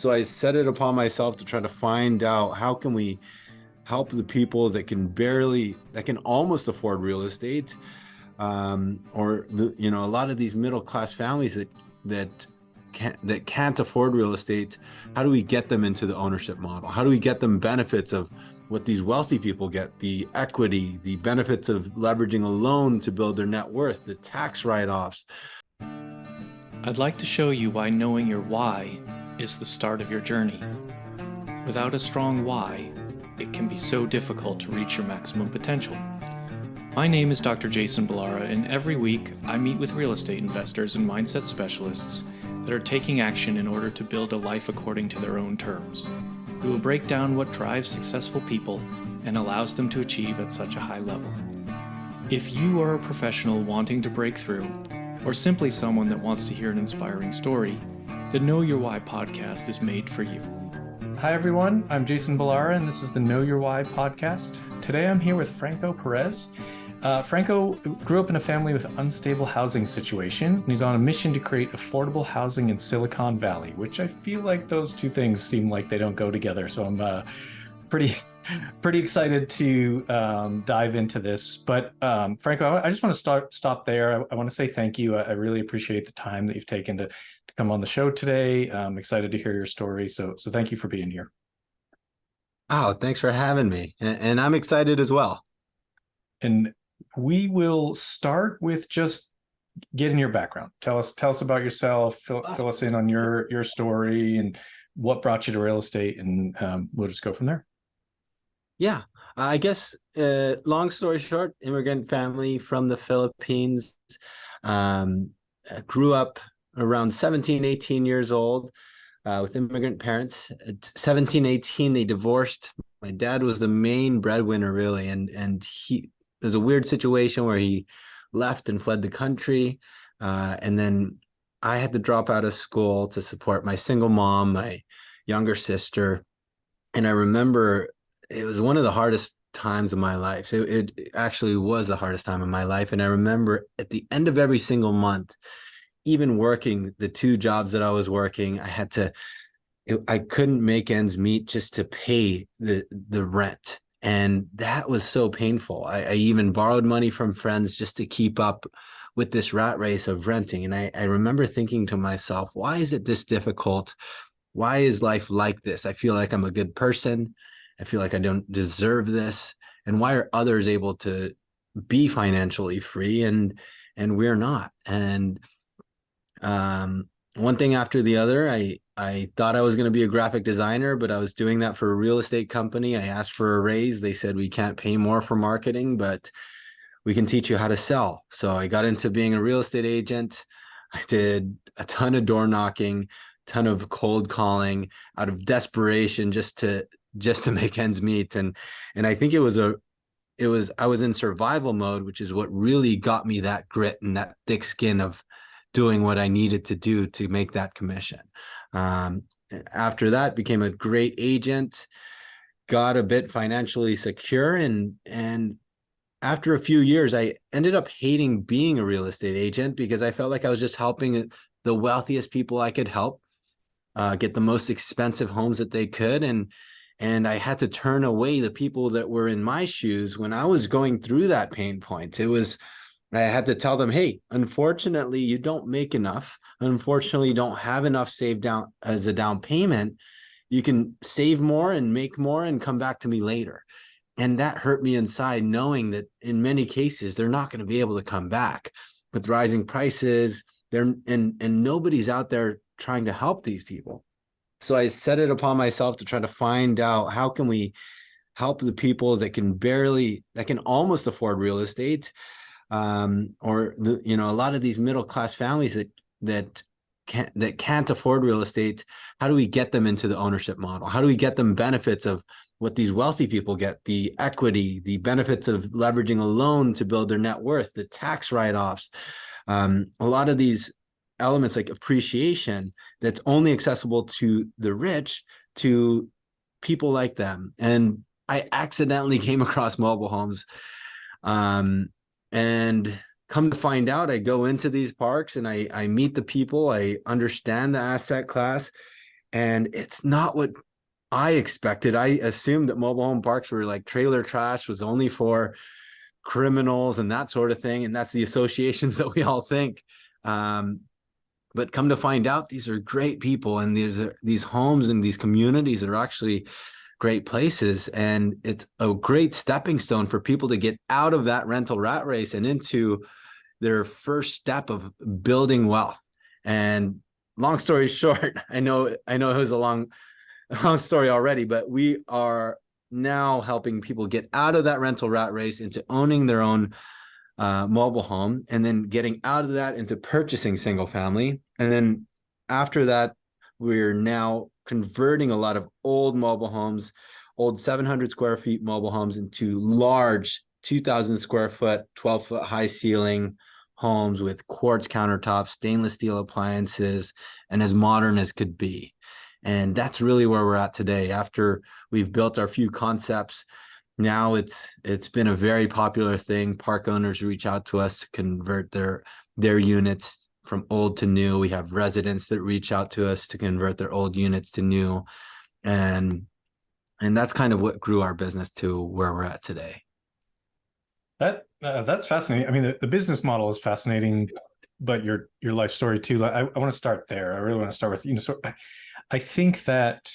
So I set it upon myself to try to find out how can we help the people that can almost afford real estate, or a lot of these middle class families that can't afford real estate. How do we get them into the ownership model? How do we get them benefits of what these wealthy people get, the equity, the benefits of leveraging a loan to build their net worth, the tax write-offs? I'd like to show you why knowing your why is the start of your journey. Without a strong why, it can be so difficult to reach your maximum potential. My name is Dr. Jason Ballara, and every week I meet with real estate investors and mindset specialists that are taking action in order to build a life according to their own terms. We will break down what drives successful people and allows them to achieve at such a high level. If you are a professional wanting to break through, or simply someone that wants to hear an inspiring story, the Know Your Why podcast is made for you. Hi everyone, I'm Jason Ballara, and this is the Know Your Why podcast. Today I'm here with Franco Perez. Franco grew up in a family with an unstable housing situation, and he's on a mission to create affordable housing in Silicon Valley, which I feel like those two things seem like they don't go together. So I'm pretty excited to dive into this. But Franco, I just want to stop there. I want to say thank you. I really appreciate the time that you've taken to come on the show today. I'm excited to hear your story. So thank you for being here. Oh, thanks for having me. And I'm excited as well. And we will start with just getting your background. Tell us about yourself. Fill us in on your story and what brought you to real estate, and we'll just go from there. Yeah, I guess long story short, immigrant family from the Philippines. Grew up around 17, 18 years old with immigrant parents. At 17, 18, they divorced. My dad was the main breadwinner, really, and there's a weird situation where he left and fled the country. And then I had to drop out of school to support my single mom, my younger sister. And I remember it was one of the hardest times of my life. So it actually was the hardest time of my life. And I remember at the end of every single month, even working the two jobs that I was working, I couldn't make ends meet just to pay the rent. And that was so painful. I even borrowed money from friends just to keep up with this rat race of renting. And I remember thinking to myself, why is it this difficult? Why is life like this? I feel like I'm a good person. I feel like I don't deserve this. And why are others able to be financially free and we're not? And one thing after the other, I thought I was going to be a graphic designer, but I was doing that for a real estate company. I asked for a raise. They said, we can't pay more for marketing, but we can teach you how to sell. So I got into being a real estate agent. I did a ton of door knocking, ton of cold calling out of desperation just to make ends meet. And I think I was in survival mode, which is what really got me that grit and that thick skin of doing what I needed to do to make that commission. After that, became a great agent, got a bit financially secure. And after a few years, I ended up hating being a real estate agent because I felt like I was just helping the wealthiest people I could help get the most expensive homes that they could. And I had to turn away the people that were in my shoes when I was going through that pain point. I had to tell them, hey, unfortunately, you don't make enough. Unfortunately, you don't have enough saved down as a down payment. You can save more and make more and come back to me later. And that hurt me inside, knowing that in many cases, they're not going to be able to come back with rising prices. And nobody's out there trying to help these people. So I set it upon myself to try to find out how can we help the people that can almost afford real estate, or a lot of these middle class families that can't afford real estate. How do we get them into the ownership model? How do we get them benefits of what these wealthy people get, the equity, the benefits of leveraging a loan to build their net worth, the tax write-offs, a lot of these elements like appreciation that's only accessible to the rich, to people like them. And I accidentally came across mobile homes. And come to find out, I go into these parks and I meet the people, I understand the asset class, And it's not what I expected. I assumed that mobile home parks were like trailer trash, was only for criminals and that sort of thing. And that's the associations that we all think. But come to find out, these are great people, and these homes and these communities are actually great places. And it's a great stepping stone for people to get out of that rental rat race and into their first step of building wealth. And long story short, I know it was a long story already, but we are now helping people get out of that rental rat race into owning their own mobile home, and then getting out of that into purchasing single family. And then after that, we're now converting a lot of old mobile homes, old 700 square feet mobile homes, into large 2,000 square foot, 12-foot high ceiling homes with quartz countertops, stainless steel appliances, and as modern as could be. And that's really where we're at today. After we've built our few concepts, now it's been a very popular thing. Park owners reach out to us to convert their units from old to new. We have residents that reach out to us to convert their old units to new. And that's kind of what grew our business to where we're at today. That's fascinating. I mean, the business model is fascinating, but your life story too. I want to start there. I really want to start with, so I think that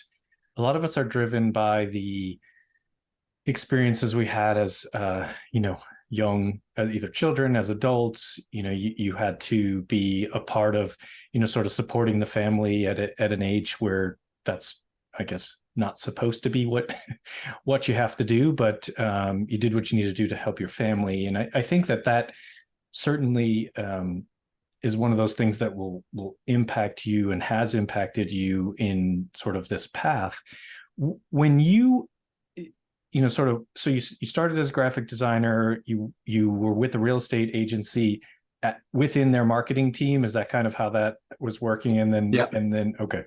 a lot of us are driven by the experiences we had as young, either children, as adults. You had to be a part of sort of supporting the family at an age where that's, I guess, not supposed to be what you have to do, but you did what you need to do to help your family. And I think that certainly is one of those things that will impact you and has impacted you in sort of this path. When you so you started as a graphic designer, you were with the real estate agency within their marketing team. Is that kind of how that was working? And then, yeah. And then, okay.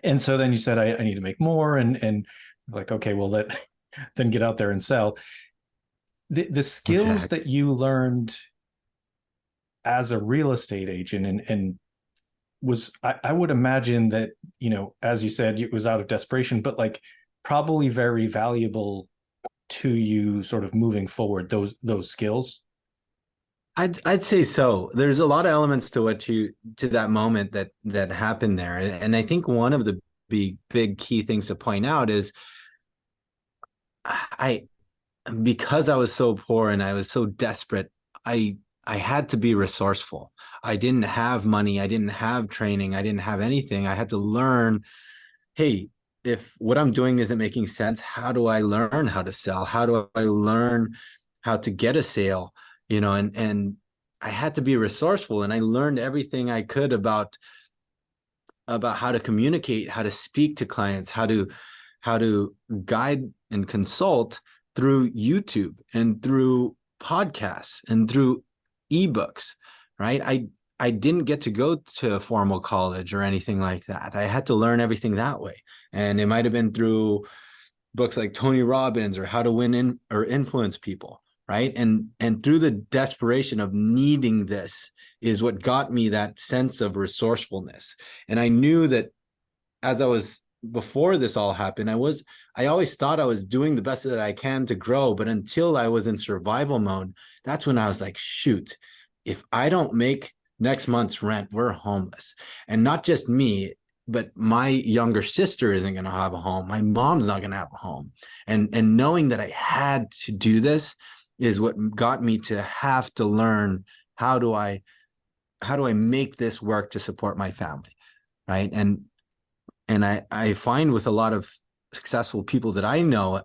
And so then you said, I need to make more, and like, okay, well, then get out there and sell. The skills Exactly. that you learned as a real estate agent, and was, I would imagine that, as you said, it was out of desperation, but like probably very valuable to you sort of moving forward, those skills. I'd say so. There's a lot of elements to that moment that happened there. And I think one of the big key things to point out is because I was so poor and I was so desperate, I had to be resourceful. I didn't have money. I didn't have training. I didn't have anything. I had to learn, hey, if what I'm doing isn't making sense, how do I learn how to sell? How do I learn how to get a sale? And I had to be resourceful, and I learned everything I could about how to communicate, how to speak to clients, how to guide and consult through YouTube and through podcasts and through ebooks, right? I didn't get to go to a formal college or anything like that. I had to learn everything that way. And it might have been through books like Tony Robbins or How to Win or Influence People, right? And through the desperation of needing this is what got me that sense of resourcefulness. And I knew that as I was, before this all happened, I always thought I was doing the best that I can to grow, but until I was in survival mode, that's when I was like, shoot, if I don't make next month's rent, we're homeless. And not just me, but my younger sister isn't going to have a home. My mom's not going to have a home. And knowing that I had to do this is what got me to have to learn how do I make this work to support my family, right? And I find with a lot of successful people that I know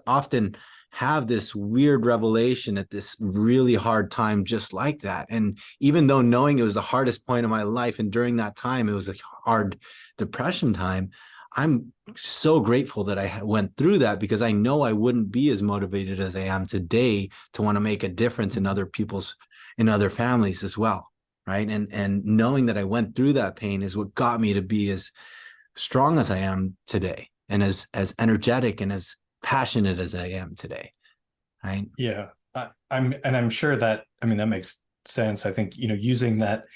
often have this weird revelation at this really hard time, just like that. And even though knowing it was the hardest point of my life, and during that time, it was a hard depression time, I'm so grateful that I went through that, because I know I wouldn't be as motivated as I am today to want to make a difference in other families as well. Right. And knowing that I went through that pain is what got me to be as strong as I am today, and as energetic and as passionate as I am today. Right. Yeah. I'm sure that, I mean, that makes sense. I think, using that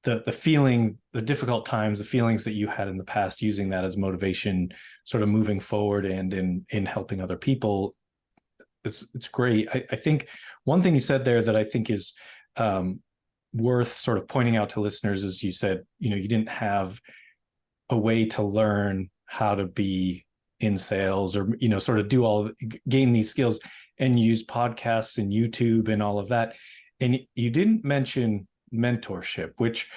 the feeling, the difficult times, the feelings that you had in the past, using that as motivation, sort of moving forward and in helping other people. It's great. I think one thing you said there that I think is worth sort of pointing out to listeners is you said, you didn't have a way to learn how to be in sales or, sort of gain these skills and use podcasts and YouTube and all of that. And you didn't mention mentorship, which,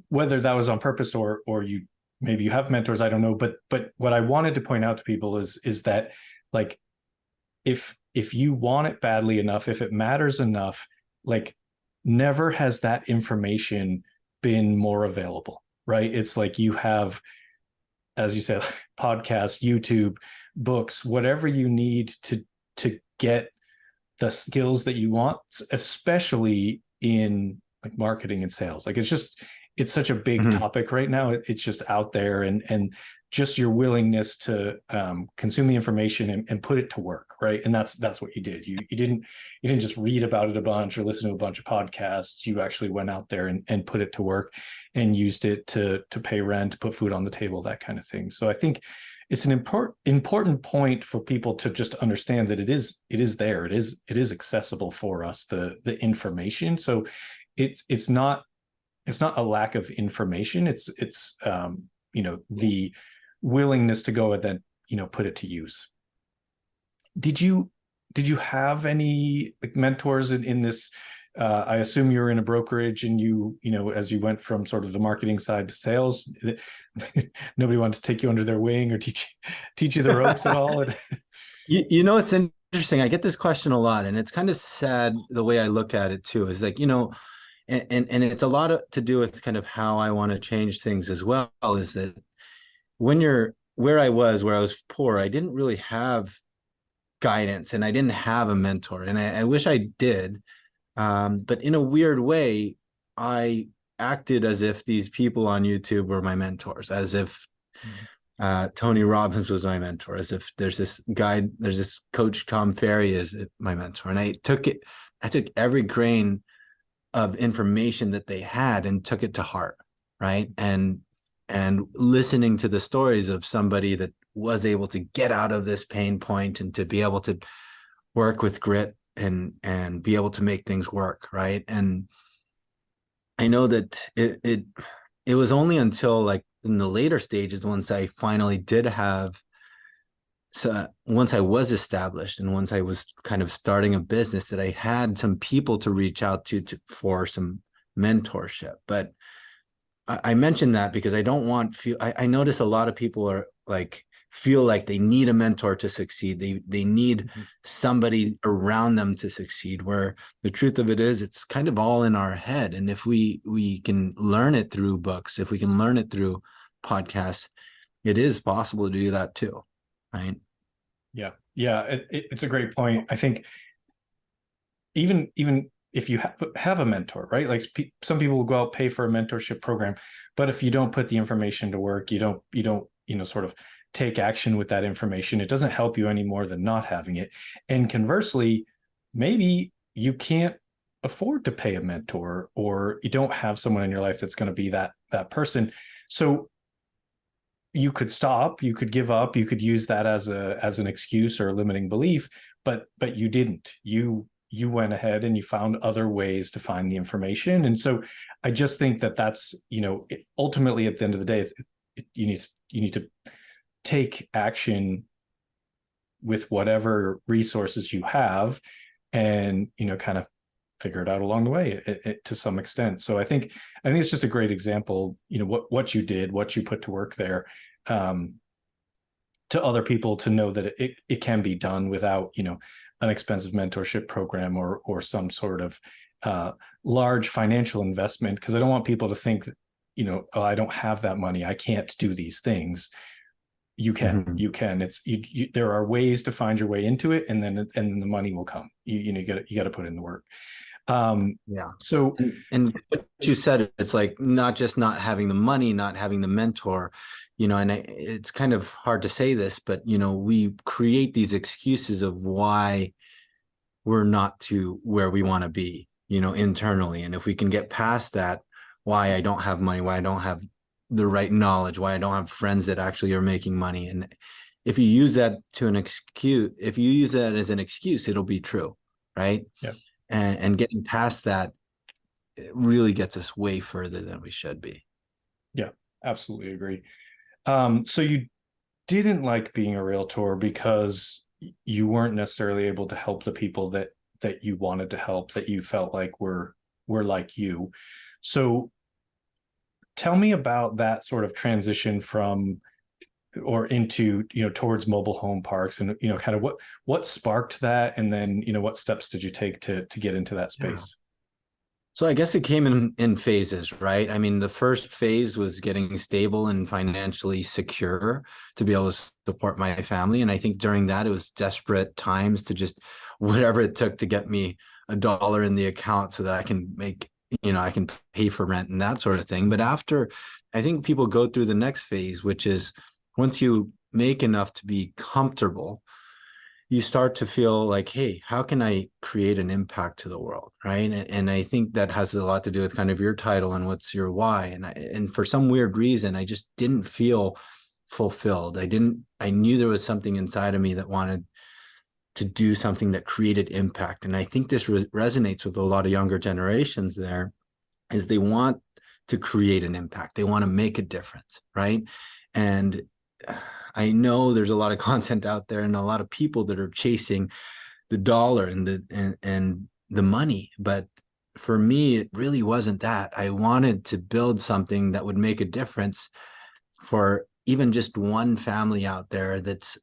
whether that was on purpose or maybe you have mentors, I don't know. But what I wanted to point out to people is that, like, if you want it badly enough, if it matters enough, like, never has that information been more available, right? It's like you have, as you said, podcasts, YouTube, books, whatever you need to get the skills that you want, especially in like marketing and sales. Like, it's such a big topic right now. It's just out there, and just your willingness to consume the information and put it to work, right? And that's what you did. You didn't just read about it a bunch or listen to a bunch of podcasts. You actually went out there and put it to work and used it to pay rent, put food on the table, that kind of thing. So I think it's an important point for people to just understand that it is there. It is accessible for us, the information. So it's not a lack of information. It's the willingness to go and then put it to use. Did you have any like mentors in this? I assume you were in a brokerage, and as you went from sort of the marketing side to sales, nobody wanted to take you under their wing or teach you the ropes at all. It's interesting. I get this question a lot, and it's kind of sad the way I look at it too. Is like, and it's a lot to do with kind of how I want to change things as well. Is that when you're where I was poor, I didn't really have guidance, and I didn't have a mentor, and I wish I did. But in a weird way, I acted as if these people on YouTube were my mentors, as if Tony Robbins was my mentor, as if there's this coach Tom Ferry is my mentor. And I took every grain of information that they had and took it to heart, right? And listening to the stories of somebody that was able to get out of this pain point and to be able to work with grit and be able to make things work, right? And I know that it was only until like in the later stages, once I finally did have, so once I was established and once I was kind of starting a business, that I had some people to reach out to for some mentorship. But I mentioned that because I don't want I notice a lot of people are like feel like they need a mentor to succeed. They need somebody around them to succeed, where the truth of it is it's kind of all in our head. And if we can learn it through books, if we can learn it through podcasts, it is possible to do that too, right? Yeah, it's a great point. I think even if you have a mentor, right? Like some people will go out, pay for a mentorship program, but if you don't put the information to work, you don't sort of take action with that information, it doesn't help you any more than not having it. And conversely, maybe you can't afford to pay a mentor, or you don't have someone in your life that's going to be that person. So you could stop, you could give up, you could use that as an excuse or a limiting belief, but you didn't. You went ahead and you found other ways to find the information. And so I just think that's, ultimately at the end of the day, you need to take action with whatever resources you have, and kind of figure it out along the way to some extent. So I think it's just a great example, what you did, what you put to work there, to other people to know that it can be done without an expensive mentorship program or some sort of large financial investment. Because I don't want people to think that oh, I don't have that money, I can't do these things. You can. It's there are ways to find your way into it, and then the money will come. You got to put in the work. Yeah. So and what you said, it's like not just not having the money, not having the mentor, and it's kind of hard to say this, but we create these excuses of why we're not to where we want to be, internally. And if we can get past that, why I don't have money, why I don't have the right knowledge, why I don't have friends that actually are making money. And if you use that to an excuse, if you use that as an excuse, it'll be true, right? Yeah. And getting past that, it really gets us way further than we should be. Yeah, absolutely agree. So you didn't like being a realtor because you weren't necessarily able to help the people that you wanted to help, that you felt like were like you. So tell me about that sort of transition from or into, towards mobile home parks, and kind of what sparked that, and then what steps did you take to get into that Yeah. space? So I guess it came in phases, right? I mean, the first phase was getting stable and financially secure to be able to support my family. And I think during that, it was desperate times to just whatever it took to get me $1 in the account so that I can make, I can pay for rent and that sort of thing. But after, I think people go through the next phase, which is once you make enough to be comfortable, you start to feel like, hey, how can I create an impact to the world, right? And I think that has a lot to do with kind of your title and what's your why. And for some weird reason, I just didn't feel fulfilled. I knew there was something inside of me that wanted to do something that created impact. And I think this resonates with a lot of younger generations there, is they want to create an impact. They want to make a difference, right? And I know there's a lot of content out there and a lot of people that are chasing the dollar and the money, but for me, it really wasn't that. I wanted to build something that would make a difference for even just one family out there that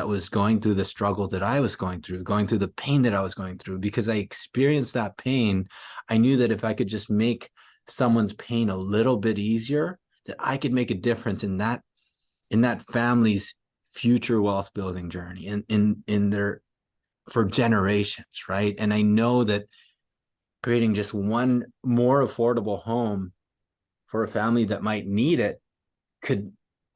was going through the struggle that I was going through the pain that I was going through. Because I experienced that pain, I knew that if I could just make someone's pain a little bit easier, that I could make a difference in that family's future wealth building journey in their for generations, right? And I know that creating just one more affordable home for a family that might need it could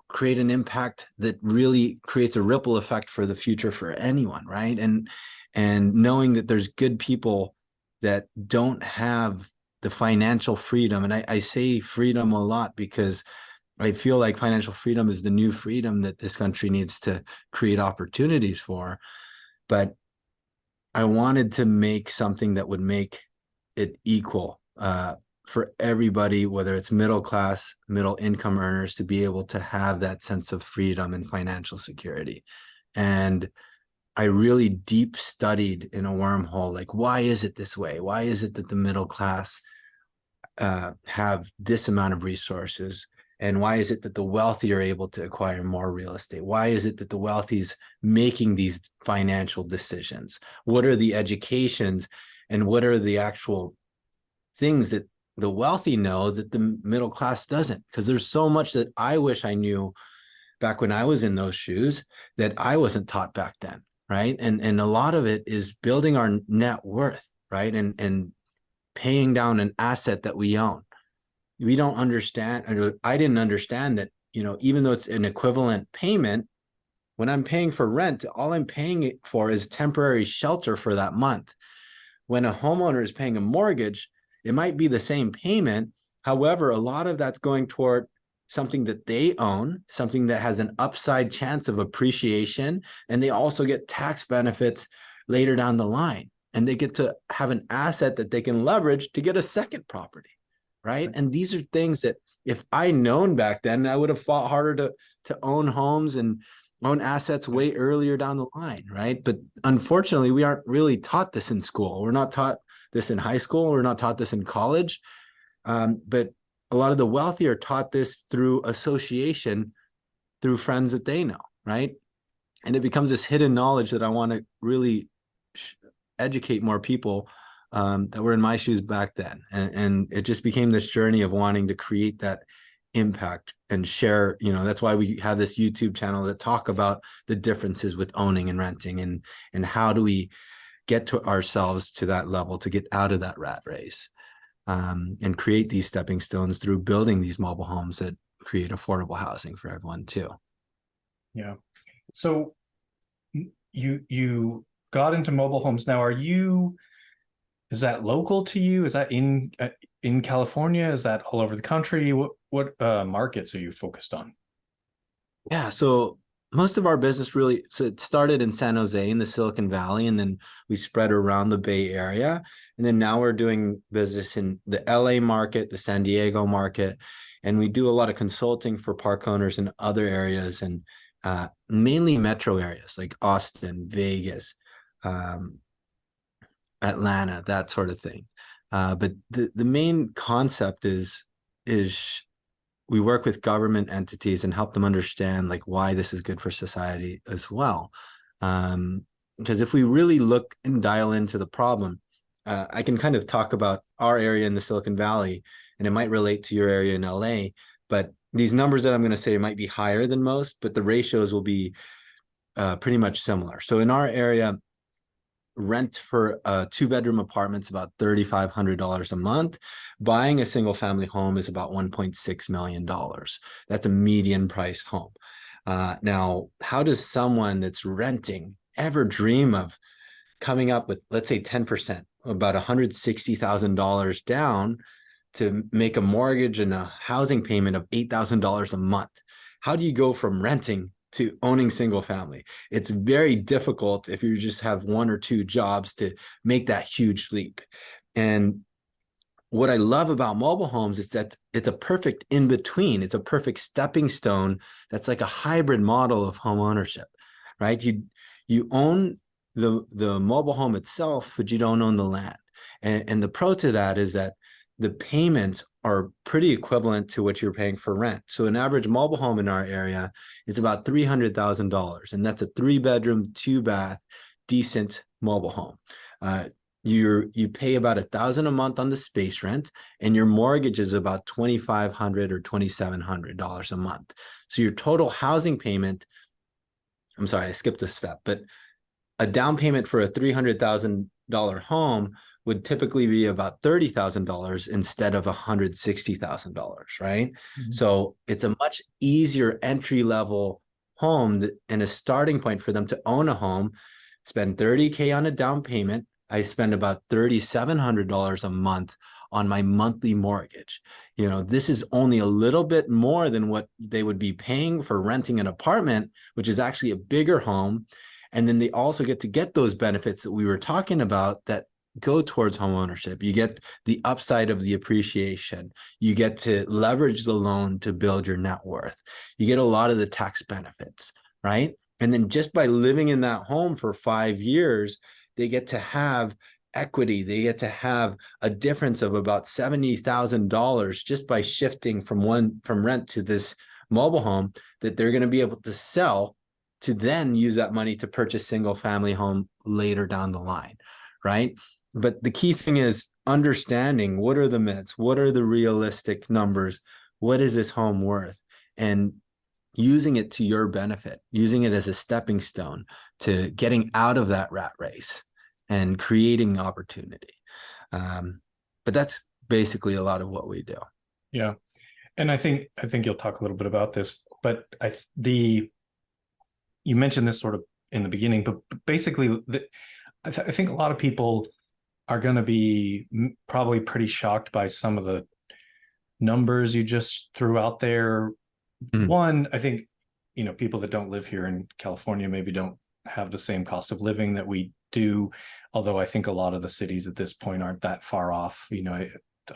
create an impact that really creates a ripple effect for the future for anyone, right? And knowing that there's good people that don't have the financial freedom, and I say freedom a lot because I feel like financial freedom is the new freedom that this country needs to create opportunities for. But I wanted to make something that would make it equal for everybody, whether it's middle class, middle income earners, to be able to have that sense of freedom and financial security. And I really deep studied in a wormhole, like, why is it this way? Why is it that the middle class have this amount of resources? And why is it that the wealthy are able to acquire more real estate? Why is it that the wealthy's making these financial decisions? What are the educations and what are the actual things that the wealthy know that the middle class doesn't? Because there's so much that I wish I knew back when I was in those shoes that I wasn't taught back then, right? And a lot of it is building our net worth, right? And paying down an asset that we own. We don't understand, or I didn't understand that, even though it's an equivalent payment, when I'm paying for rent, all I'm paying it for is temporary shelter for that month. When a homeowner is paying a mortgage, it might be the same payment. However, a lot of that's going toward something that they own, something that has an upside chance of appreciation. And they also get tax benefits later down the line. And they get to have an asset that they can leverage to get a second property, right? And these are things that if I known back then, I would have fought harder to own homes and own assets way earlier down the line, right? But unfortunately, we aren't really taught this in school. We're not taught this in high school. We're not taught this in college. But a lot of the wealthy are taught this through association, through friends that they know, right? And it becomes this hidden knowledge that I want to really educate more people that were in my shoes back then. And it just became this journey of wanting to create that impact and share. That's why we have this YouTube channel that talk about the differences with owning and renting, and how do we get to ourselves to that level to get out of that rat race, and create these stepping stones through building these mobile homes that create affordable housing for everyone too. Yeah. So you got into mobile homes. Now, is that local to you? Is that in California? Is that all over the country? What markets are you focused on? Yeah, so most of our business really, so it started in San Jose in the Silicon Valley, and then we spread around the Bay Area. And then now we're doing business in the LA market, the San Diego market, and we do a lot of consulting for park owners in other areas, and mainly metro areas like Austin, Vegas, um, Atlanta, that sort of thing. But the main concept is we work with government entities and help them understand like why this is good for society as well. Because if we really look and dial into the problem, I can kind of talk about our area in the Silicon Valley, and it might relate to your area in LA. But these numbers that I'm going to say might be higher than most, but the ratios will be pretty much similar. So in our area, rent for a 2-bedroom apartment is about $3,500 a month. Buying a single family home is about $1.6 million. That's a median priced home. Now, how does someone that's renting ever dream of coming up with, let's say, 10%, about $160,000 down to make a mortgage and a housing payment of $8,000 a month? How do you go from renting to owning single family? It's very difficult if you just have 1 or 2 jobs to make that huge leap. And what I love about mobile homes is that it's a perfect in between. It's a perfect stepping stone. That's like a hybrid model of home ownership, right? You own the mobile home itself, but you don't own the land. And the pro to that is that the payments are pretty equivalent to what you're paying for rent. So an average mobile home in our area is about $300,000, and that's a 3-bedroom, 2-bath, decent mobile home. You pay about $1,000 a month on the space rent, and your mortgage is about $2,500 or $2,700 a month. So your total housing payment, I'm sorry, I skipped a step, but a down payment for a $300,000 home would typically be about $30,000 instead of $160,000, right? Mhm. So it's a much easier entry level home and a starting point for them to own a home. Spend $30K on a down payment. I spend about $3,700 a month on my monthly mortgage. This is only a little bit more than what they would be paying for renting an apartment, which is actually a bigger home. And then they also get to get those benefits that we were talking about that go towards home ownership. You get the upside of the appreciation. You get to leverage the loan to build your net worth. You get a lot of the tax benefits, right? And then just by living in that home for 5 years, they get to have equity. They get to have a difference of about $70,000 just by shifting from rent to this mobile home that they're going to be able to sell to then use that money to purchase single family home later down the line, right? But the key thing is understanding what are the myths, what are the realistic numbers, what is this home worth, and using it to your benefit, using it as a stepping stone to getting out of that rat race and creating opportunity. But that's basically a lot of what we do. Yeah. And I think you'll talk a little bit about this, but you mentioned this sort of in the beginning, but basically I think a lot of people are going to be probably pretty shocked by some of the numbers you just threw out there. Mm-hmm. One, I think, people that don't live here in California maybe don't have the same cost of living that we do. Although I think a lot of the cities at this point aren't that far off.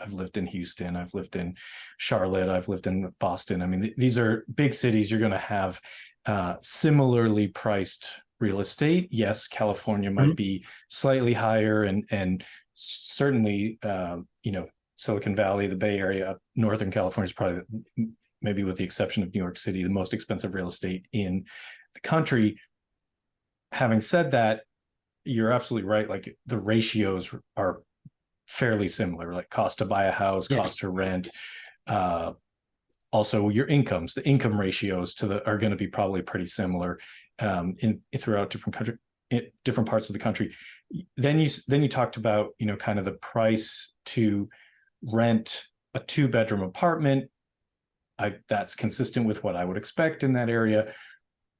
I've lived in Houston, I've lived in Charlotte, I've lived in Boston. I mean, these are big cities. You're going to have similarly priced real estate. Yes, California might be slightly higher, and certainly, Silicon Valley, the Bay Area, Northern California is probably, maybe with the exception of New York City, the most expensive real estate in the country. Having said that, you're absolutely right. Like the ratios are fairly similar, like cost to buy a house, cost to rent. Also, your incomes, the income ratios are going to be probably pretty similar throughout different parts of the country. Then you talked about kind of the price to rent a 2-bedroom apartment. That's consistent with what I would expect in that area.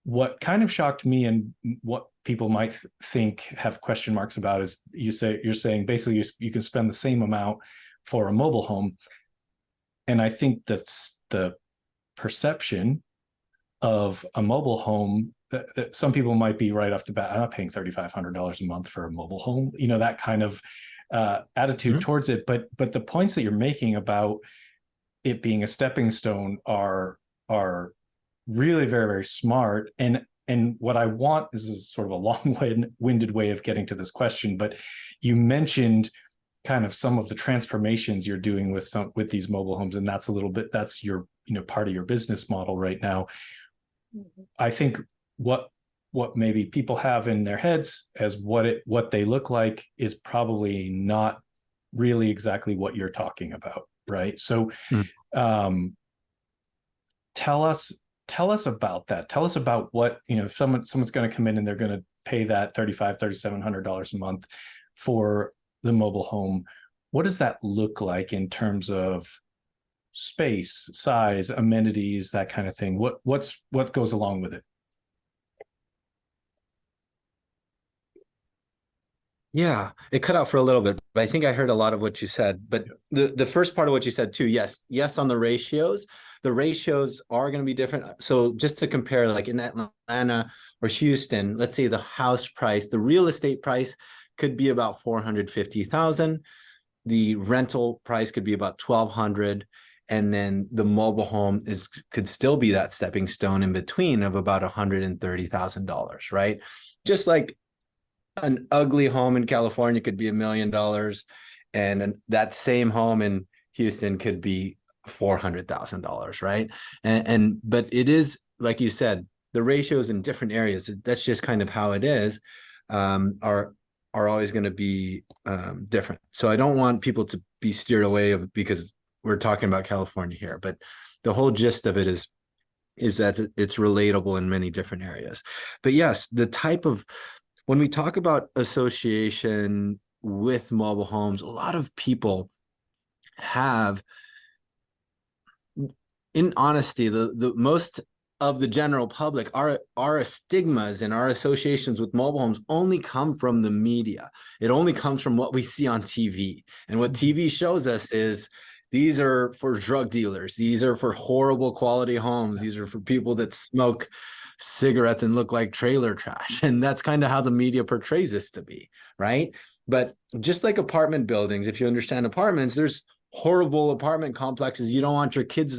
What kind of shocked me, and what people might think have question marks about, is you're saying basically you can spend the same amount for a mobile home. And I think that's the perception of a mobile home. Some people might be right off the bat, I'm not paying $3,500 a month for a mobile home, that kind of attitude towards it. But the points that you're making about it being a stepping stone are really very, very smart. And what I want is sort of a long-winded way of getting to this question, but you mentioned kind of some of the transformations you're doing with these mobile homes, and that's your part of your business model right now. I think what maybe people have in their heads as what they look like is probably not really exactly what you're talking about, right? So tell us about that. Tell us about what, if someone's going to come in and they're going to pay that $3,700 a month for the mobile home. What does that look like in terms of space, size, amenities, that kind of thing? What goes along with it? Yeah, it cut out for a little bit, but I think I heard a lot of what you said. But the first part of what you said too, yes, on the ratios are going to be different. So just to compare, like in Atlanta or Houston, let's say the house price, the real estate price could be about $450,000. The rental price could be about $1,200. And then the mobile home could still be that stepping stone in between of about $130,000, right? Just like an ugly home in California could be $1 million, and that same home in Houston could be $400,000, right? But it is, like you said, the ratios in different areas, that's just kind of how it is, are always going to be different. So I don't want people to be steered away because we're talking about California here, but the whole gist of it is that it's relatable in many different areas. But yes, when we talk about association with mobile homes, a lot of people have, in honesty, the most of the general public, our stigmas and our associations with mobile homes only come from the media. It only comes from what we see on TV. And what TV shows us is these are for drug dealers. These are for horrible quality homes. These are for people that smoke cigarettes and look like trailer trash. And that's kind of how the media portrays this to be, right? But just like apartment buildings, if you understand apartments, there's horrible apartment complexes you don't want your kids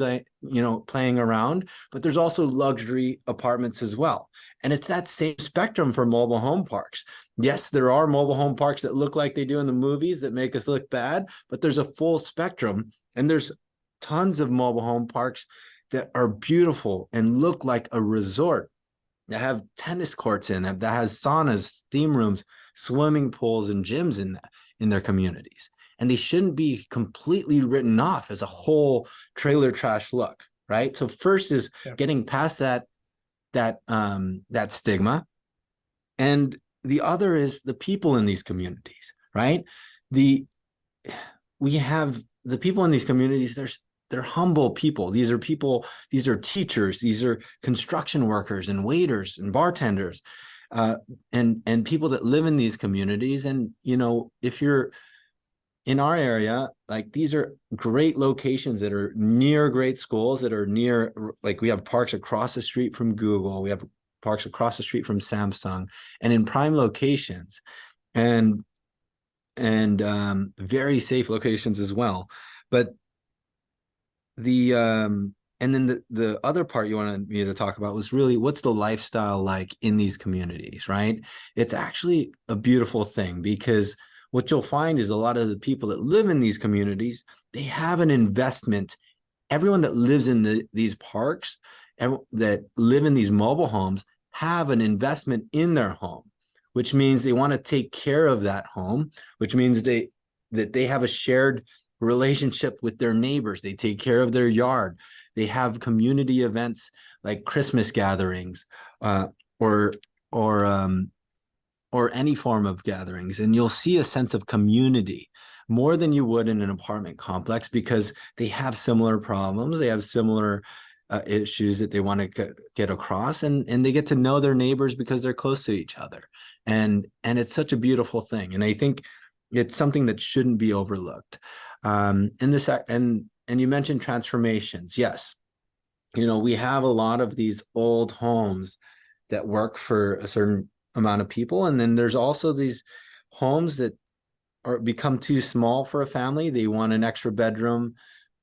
playing around, but there's also luxury apartments as well. And it's that same spectrum for mobile home parks. Yes, there are mobile home parks that look like they do in the movies that make us look bad, but there's a full spectrum, and there's tons of mobile home parks that are beautiful and look like a resort, that have tennis courts in it, that has saunas, steam rooms, swimming pools, and gyms in their communities. And they shouldn't be completely written off as a whole trailer trash look, right? So first is getting past that stigma, and the other is the people in these communities, right? We have the people in these communities. They're humble people. These are teachers, these are construction workers and waiters and bartenders, and people that live in these communities. And if you're in our area, like, these are great locations that are near great schools, that are near, like, we have parks across the street from Google, we have parks across the street from Samsung, and in prime locations, and very safe locations as well. But and then the other part you wanted me to talk about was really, what's the lifestyle like in these communities, right? It's actually a beautiful thing, because what you'll find is a lot of the people that live in these communities, they have an investment. Everyone that lives in these parks, that live in these mobile homes, have an investment in their home, which means they want to take care of that home, which means that they have a shared relationship with their neighbors. They take care of their yard. They have community events like Christmas gatherings, or any form of gatherings, and you'll see a sense of community more than you would in an apartment complex, because they have similar problems, they have similar issues that they want to get across, and they get to know their neighbors because they're close to each other, and it's such a beautiful thing. And I think it's something that shouldn't be overlooked. And this and you mentioned transformations. Yes, we have a lot of these old homes that work for a certain amount of people, and then there's also these homes that or become too small for a family. They want an extra bedroom.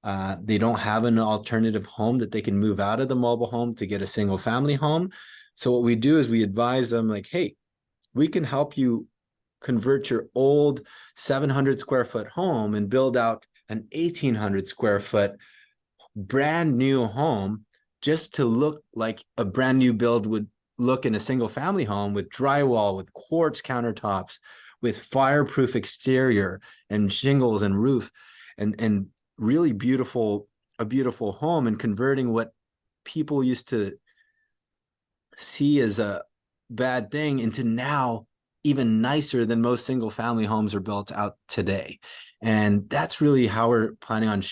They don't have an alternative home that they can move out of the mobile home to get a single family home. So what we do is we advise them like, hey, we can help you convert your old 700 square foot home and build out an 1800 square foot brand new home just to look like a brand new build would look in a single family home, with drywall, with quartz countertops, with fireproof exterior and shingles and roof, and really a beautiful home, and converting what people used to see as a bad thing into now even nicer than most single family homes are built out today. And that's really how we're planning on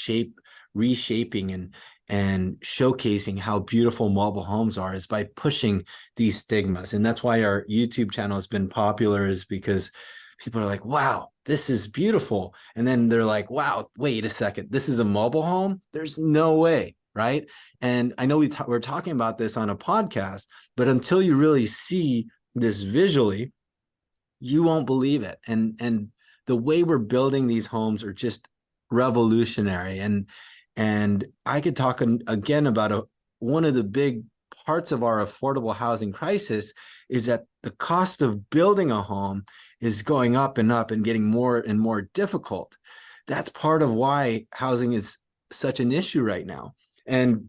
reshaping and showcasing how beautiful mobile homes are, is by pushing these stigmas. And that's why our YouTube channel has been popular, is because people are like, wow, this is beautiful. And then they're like, wow, wait a second, this is a mobile home? There's no way, right? And I know we're talking about this on a podcast, but until you really see this visually, you won't believe it. And the way we're building these homes are just revolutionary. And I could talk again about one of the big parts of our affordable housing crisis is that the cost of building a home is going up and getting more and more difficult. That's part of why housing is such an issue right now. And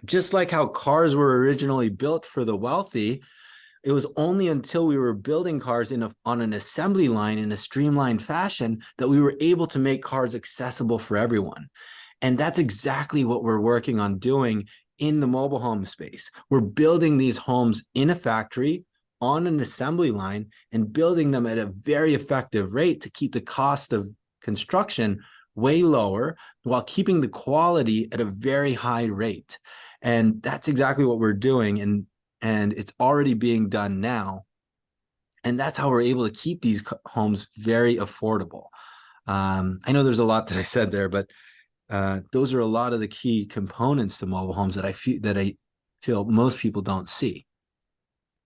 just like how cars were originally built for the wealthy, it was only until we were building cars on an assembly line in a streamlined fashion that we were able to make cars accessible for everyone. And that's exactly what we're working on doing in the mobile home space. We're building these homes in a factory on an assembly line and building them at a very effective rate to keep the cost of construction way lower while keeping the quality at a very high rate. And that's exactly what we're doing. And it's already being done now. And that's how we're able to keep these homes very affordable. I know there's a lot that I said there, but those are a lot of the key components to mobile homes that I feel most people don't see.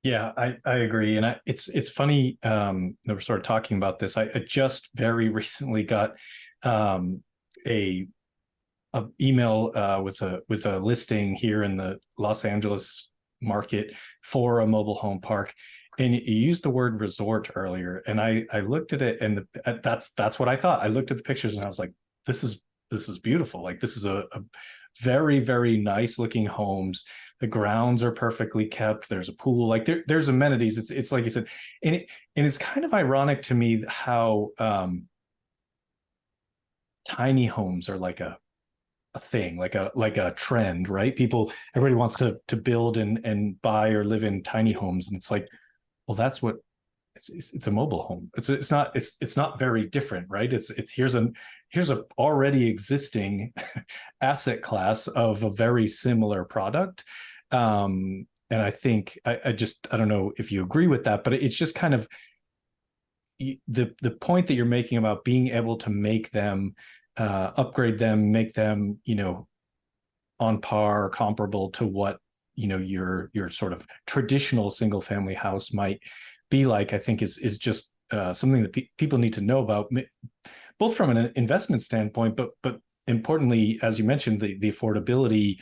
Yeah, I agree. And it's funny that we're sort of talking about this. I just very recently got a email with a listing here in the Los Angeles market for a mobile home park. And you used the word resort earlier. And I looked at it, and that's what I thought. I looked at the pictures and I was like, this is beautiful. Like, this is a very, very nice looking homes. The grounds are perfectly kept. There's a pool, like there's amenities. It's like you said, and it's kind of ironic to me how tiny homes are like a thing, like a trend, right? Everybody wants to build and buy or live in tiny homes, and it's like, well, that's what it's a mobile home. It's not very different, right? Here's a already existing asset class of a very similar product. And I think I don't know if you agree with that, but it's just kind of the point that you're making about being able to make them, upgrade them, make them, on par or comparable to what, your sort of traditional single family house might be like, I think is just something that people need to know about, both from an investment standpoint, but importantly, as you mentioned, the affordability,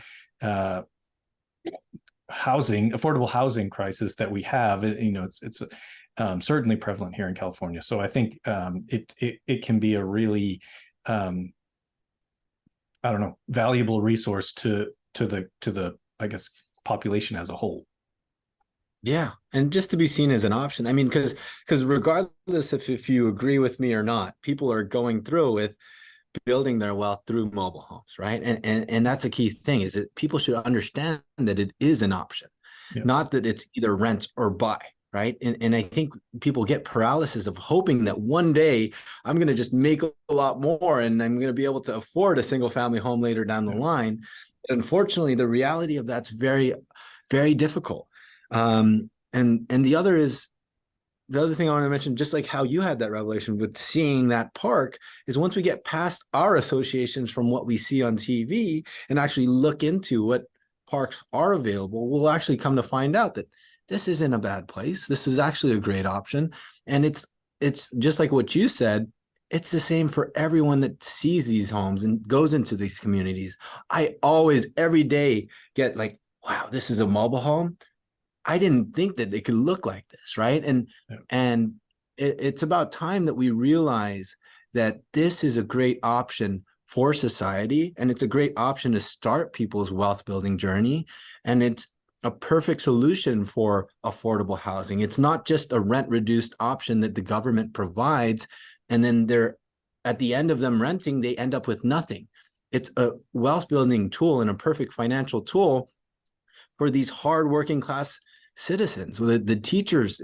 affordable housing crisis that we have. It's certainly prevalent here in California. So I think it can be a really valuable resource to the I guess population as a whole. Yeah, and just to be seen as an option. I mean, because regardless if you agree with me or not, people are going through with building their wealth through mobile homes, right? And that's a key thing, is that people should understand that it is an option, Yeah. not that it's either rent or buy, right? And I think people get paralysis of hoping that one day I'm going to just make a lot more and I'm going to be able to afford a single family home later down the line. But unfortunately, the reality of that's very, very difficult. And the other is the other thing I want to mention, just like how you had that revelation with seeing that park, is once we get past our associations from what we see on TV and actually look into what parks are available, we'll actually come to find out that this isn't a bad place. This is actually a great option. And it's just like what you said, it's the same for everyone that sees these homes and goes into these communities. I always, every day, get like, wow, this is a mobile home. I didn't think that it could look like this, right? And it's about time that we realize that this is a great option for society, and it's a great option to start people's wealth building journey, and it's a perfect solution for affordable housing. It's not just a rent reduced option that the government provides, and then they're at the end of them renting, they end up with nothing. It's a wealth building tool and a perfect financial tool for these hard working class citizens. The teachers,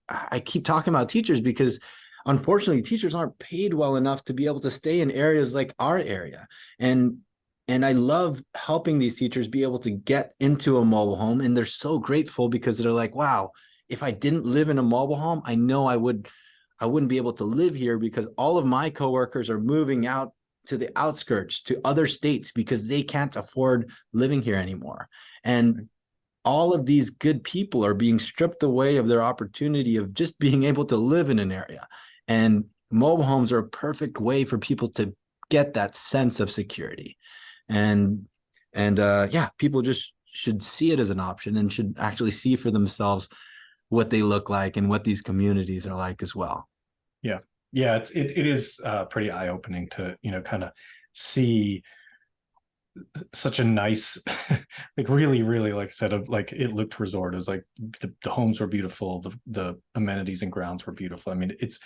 I keep talking about teachers because unfortunately teachers aren't paid well enough to be able to stay in areas like our area. And I love helping these teachers be able to get into a mobile home. And they're so grateful because they're like, wow, if I didn't live in a mobile home, I know I wouldn't be able to live here because all of my coworkers are moving out to the outskirts, to other states, because they can't afford living here anymore. And all of these good people are being stripped away of their opportunity of just being able to live in an area. And mobile homes are a perfect way for people to get that sense of security. And yeah, people just should see it as an option and should actually see for themselves what they look like and what these communities are like as well. Yeah. Yeah. It is pretty eye-opening to, kind of see such a nice, like really, really, like I said, like it looked resort. It was like the homes were beautiful. The amenities and grounds were beautiful. I mean, it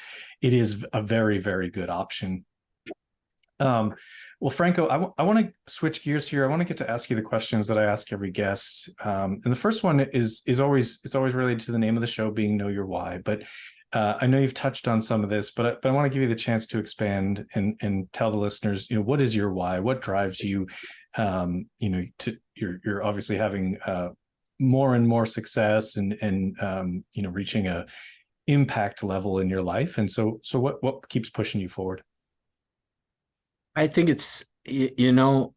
is a very, very good option. Well, Franco, I want to switch gears here. I want to get to ask you the questions that I ask every guest. And the first one is always related to the name of the show being Know Your Why. But I know you've touched on some of this, but I want to give you the chance to expand and tell the listeners, what is your why? What drives you? You're obviously having more and more success and reaching a impact level in your life. And so what keeps pushing you forward? I think it's, kind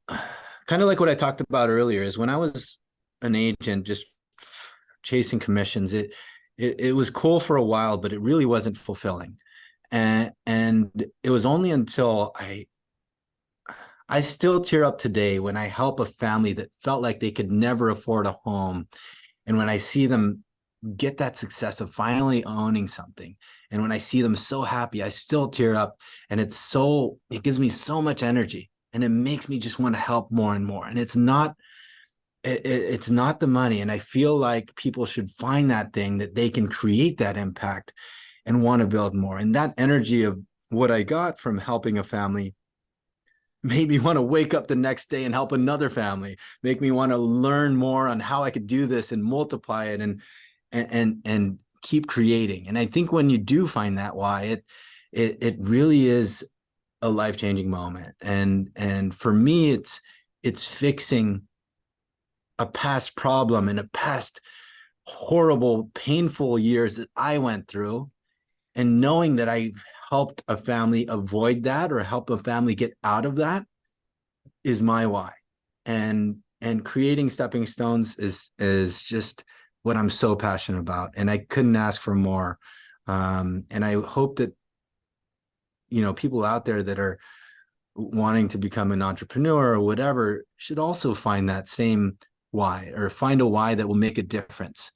of like what I talked about earlier, is when I was an agent just chasing commissions, it was cool for a while, but it really wasn't fulfilling. And it was only until I still tear up today when I help a family that felt like they could never afford a home. And when I see them get that success of finally owning something, and when I see them so happy, I still tear up. And it gives me so much energy, and it makes me just want to help more and more. And it's not the money. And I feel like people should find that thing that they can create that impact and want to build more. And that energy of what I got from helping a family made me want to wake up the next day and help another family, make me want to learn more on how I could do this and multiply it and keep creating. And I think when you do find that why, it really is a life-changing moment. And for me, it's fixing a past problem and a past horrible, painful years that I went through, and knowing that I helped a family avoid that or help a family get out of that is my why. And creating stepping stones is just what I'm so passionate about. And I couldn't ask for more. And I hope that, people out there that are wanting to become an entrepreneur or whatever should also find that same why, or find a why that will make a difference.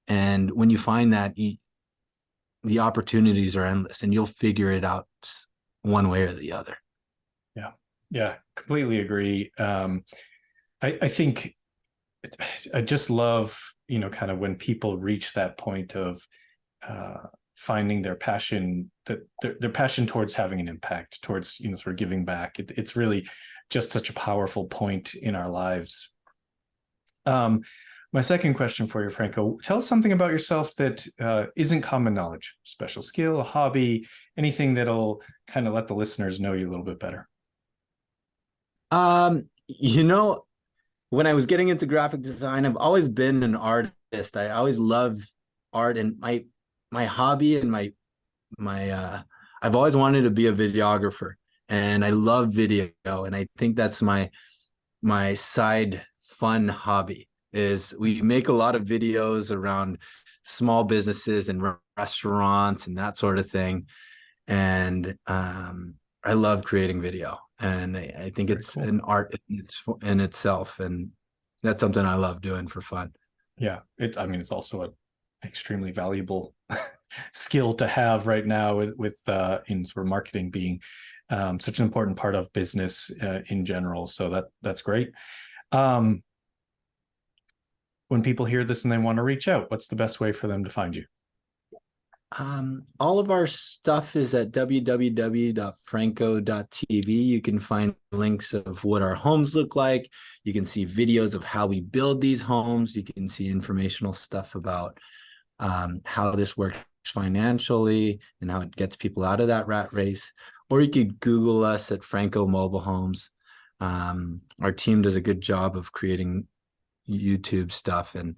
And when you find that, the opportunities are endless, and you'll figure it out one way or the other. Yeah, completely agree. I think I just love, kind of when people reach that point of finding their passion, that their passion towards having an impact, towards, sort of giving back. It's really just such a powerful point in our lives. My second question for you, Franco, tell us something about yourself that isn't common knowledge, special skill, a hobby, anything that'll kind of let the listeners know you a little bit better. When I was getting into graphic design, I've always been an artist. I always loved art, and my hobby and my I've always wanted to be a videographer, and I love video, and I think that's my side fun hobby. Is we make a lot of videos around small businesses and restaurants and that sort of thing, and I love creating video, and I think Very it's cool. an art in itself, and that's something I love doing for fun. Yeah, I mean, it's also an extremely valuable skill to have right now with in sort of marketing being such an important part of business in general. So that's great. Um, when people hear this and they want to reach out, what's the best way for them to find you? All of our stuff is at www.franco.tv. You can find links of what our homes look like. You can see videos of how we build these homes. You can see informational stuff about how this works financially and how it gets people out of that rat race. Or you could Google us at Franco Mobile Homes. Our team does a good job of creating YouTube stuff and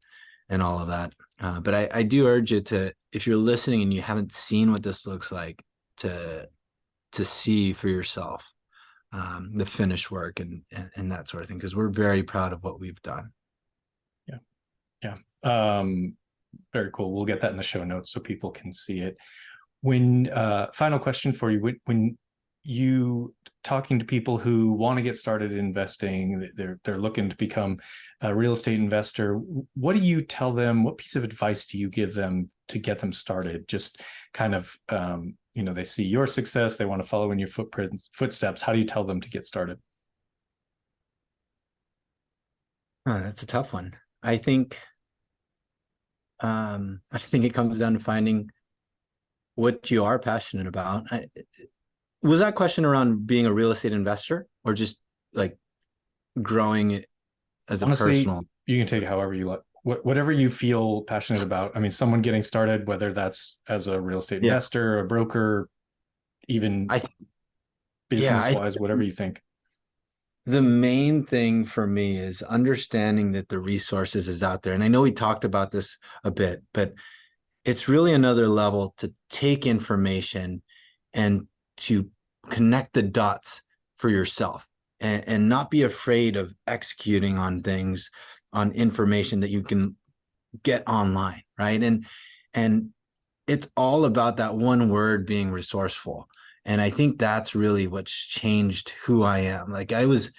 all of that. But I do urge you to, if you're listening and you haven't seen what this looks like, to see for yourself the finished work and that sort of thing, because we're very proud of what we've done. Yeah, yeah. Very cool. We'll get that in the show notes so people can see it. When final question for you: when you talking to people who want to get started investing, they're looking to become a real estate investor, what do you tell them? What piece of advice do you give them to get them started? Just kind of they see your success, they want to follow in your footsteps. How do you tell them to get started? That's a tough one. I think it comes down to finding what you are passionate about. Was that question around being a real estate investor or just like growing it as a Honestly, personal? you can take it however you like. Whatever you feel passionate about. I mean, someone getting started, whether that's as a real estate Yeah, investor, a broker, even I business wise, whatever you think. the main thing for me is understanding that the resources is out there. And I know we talked about this a bit, but it's really another level to take information and to connect the dots for yourself, and not be afraid of executing on things, on information that you can get online, right? And it's all about that one word, being resourceful. And I think that's really what's changed who I am. Like I was,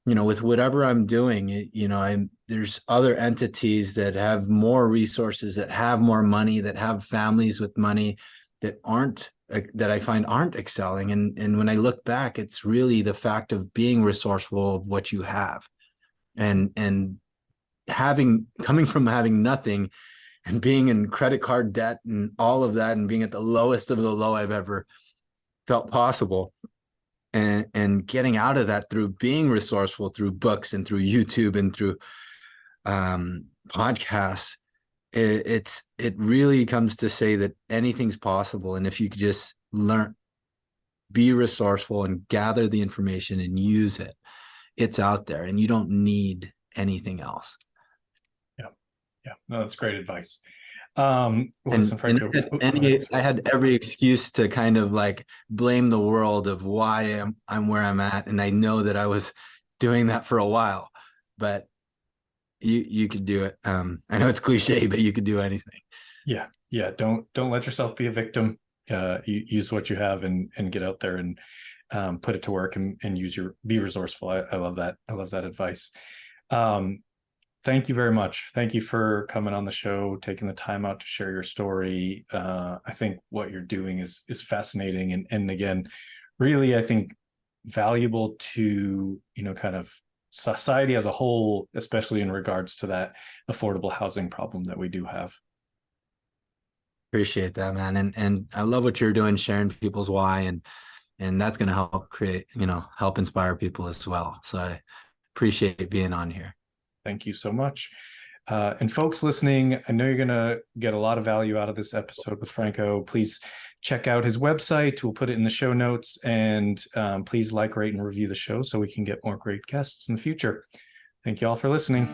with whatever I'm doing, there's other entities that have more resources, that have more money, that have families with money that I find aren't excelling. And when I look back, it's really the fact of being resourceful of what you have, and coming from having nothing and being in credit card debt and all of that, and being at the lowest of the low I've ever felt possible, and getting out of that through being resourceful, through books and through YouTube and through podcasts. It really comes to say that anything's possible, and if you could just be resourceful and gather the information and use it, it's out there, and you don't need anything else. Yeah, no, that's great advice. Listen, Franco, I had every excuse to kind of like blame the world of why I'm where I'm at, and I know that I was doing that for a while, but you could do it. I know it's cliche, but you could do anything. Yeah. Don't let yourself be a victim. Use what you have and get out there and put it to work and be resourceful. I love that. I love that advice. Thank you very much. Thank you for coming on the show, taking the time out to share your story. I think what you're doing is fascinating, and again, really, I think valuable to kind of society as a whole, especially in regards to that affordable housing problem that we do have. Appreciate that, man, and I love what you're doing, sharing people's why, and that's going to help create, help inspire people as well. So I appreciate being on here. Thank you so much. And folks listening, I know you're going to get a lot of value out of this episode with Franco. Please check out his website. We'll put it in the show notes. And please like, rate, and review the show so we can get more great guests in the future. Thank you all for listening.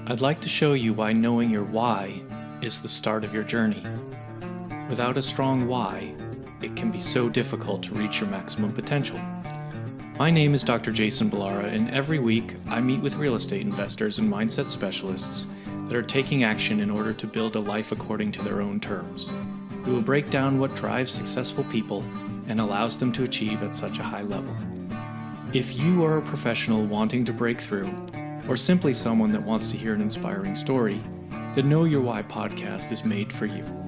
I'd like to show you why knowing your why is the start of your journey. Without a strong why, it can be so difficult to reach your maximum potential. My name is Dr. Jason Ballara, and every week I meet with real estate investors and mindset specialists that are taking action in order to build a life according to their own terms. We will break down what drives successful people and allows them to achieve at such a high level. If you are a professional wanting to break through, or simply someone that wants to hear an inspiring story, the Know Your Why podcast is made for you.